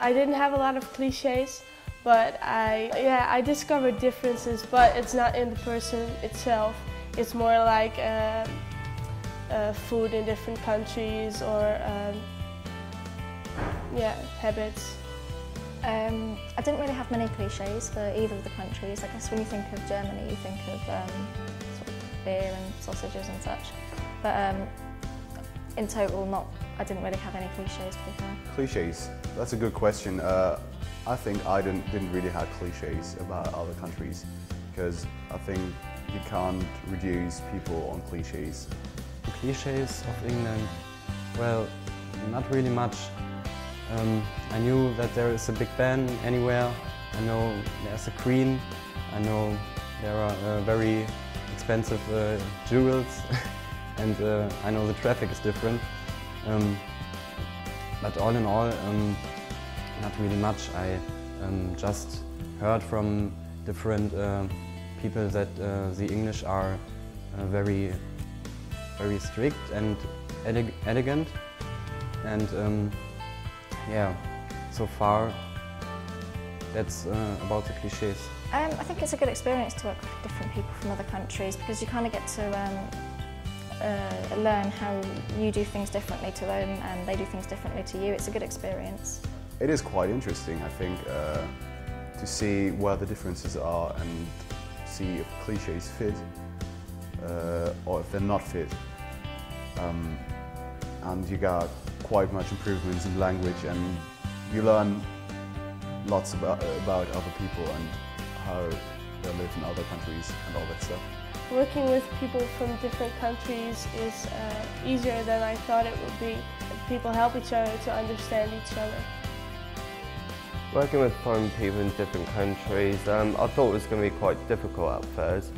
I didn't have a lot of cliches, but I discovered differences, but it's not in the person itself. It's more like food in different countries or habits. I didn't really have many cliches for either of the countries. I guess when you think of Germany, you think of sort of beer and sausages and such. But in total, I didn't really have any cliches, to be fair. Cliches? That's a good question. I think I didn't really have cliches about other countries because I think you can't reduce people on cliches. Cliches of England? Well, not really much. I knew that there is a Big Ben anywhere. I know there's a Queen. I know there are very expensive jewels. And I know the traffic is different. But all in all, not really much. I just heard from different people that the English are very strict and elegant. And yeah, so far that's about the cliches. I think it's a good experience to work with different people from other countries because you kind of get to learn how you do things differently to them and they do things differently to you. It's a good experience. It is quite interesting, I think, to see where the differences are and see if cliches fit or if they're not fit. And you got quite much improvements in language and you learn lots about other people and how they live in other countries and all that stuff. Working with people from different countries is easier than I thought it would be. People help each other to understand each other. Working with foreign people in different countries, I thought it was going to be quite difficult at first,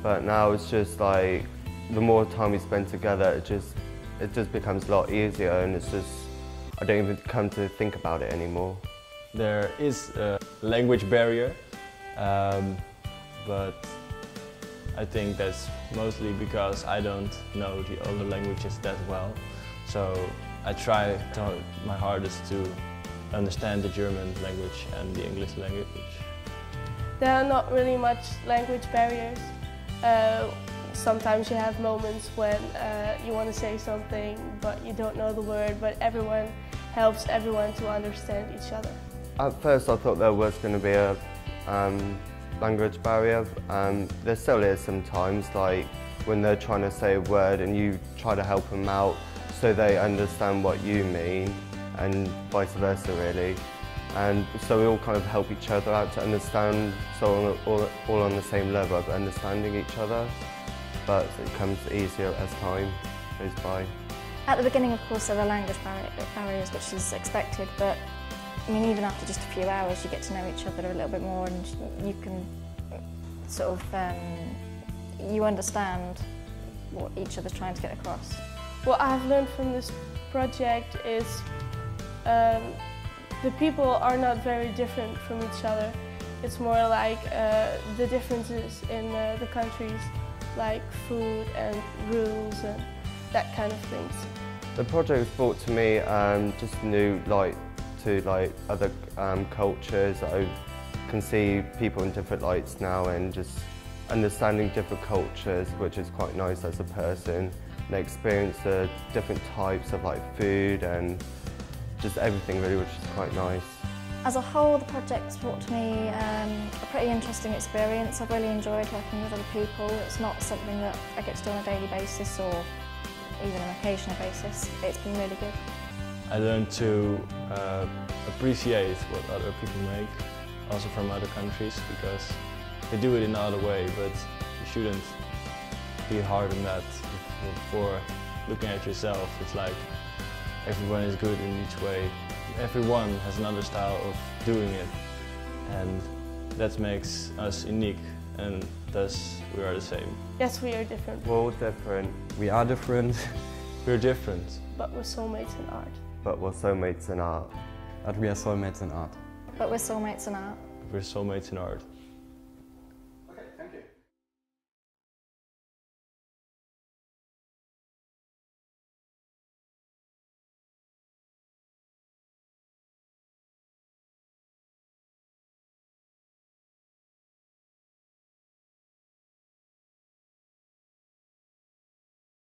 but now it's just like the more time we spend together, it just becomes a lot easier, and it's just I don't even come to think about it anymore. There is a language barrier, but I think that's mostly because I don't know the other languages that well. So I try my hardest to understand the German language and the English language. There are not really much language barriers. Sometimes you have moments when you want to say something but you don't know the word, but everyone helps everyone to understand each other. At first I thought there was going to be a language barrier. There still is sometimes, like when they're trying to say a word and you try to help them out so they understand what you mean, and vice versa really. And so we all kind of help each other out to understand, so all on the same level of understanding each other. But it becomes easier as time goes by. At the beginning, of course, there are language barriers, which is expected, but I mean, even after just a few hours, you get to know each other a little bit more, and you can sort of you understand what each other's trying to get across. What I've learned from this project is the people are not very different from each other. It's more like the differences in the countries, like food and rules and that kind of things. The project was brought to me just new light to other cultures. I can see people in different lights now and just understanding different cultures, which is quite nice as a person. And I experience the different types of food and just everything really, which is quite nice. As a whole, the project's brought to me a pretty interesting experience. I've really enjoyed working with other people. It's not something that I get to do on a daily basis or even an occasional basis. It's been really good. I learned to appreciate what other people make, also from other countries, because they do it in another way, but you shouldn't be hard on that. Before looking at yourself, it's like everyone is good in each way. Everyone has another style of doing it, and that makes us unique, and thus we are the same. Yes, we are different. We're all different. We are different. We're different. But we're soulmates in art. But we're soulmates in art. But we are soulmates in art. But we're soulmates in art. We're soulmates in art.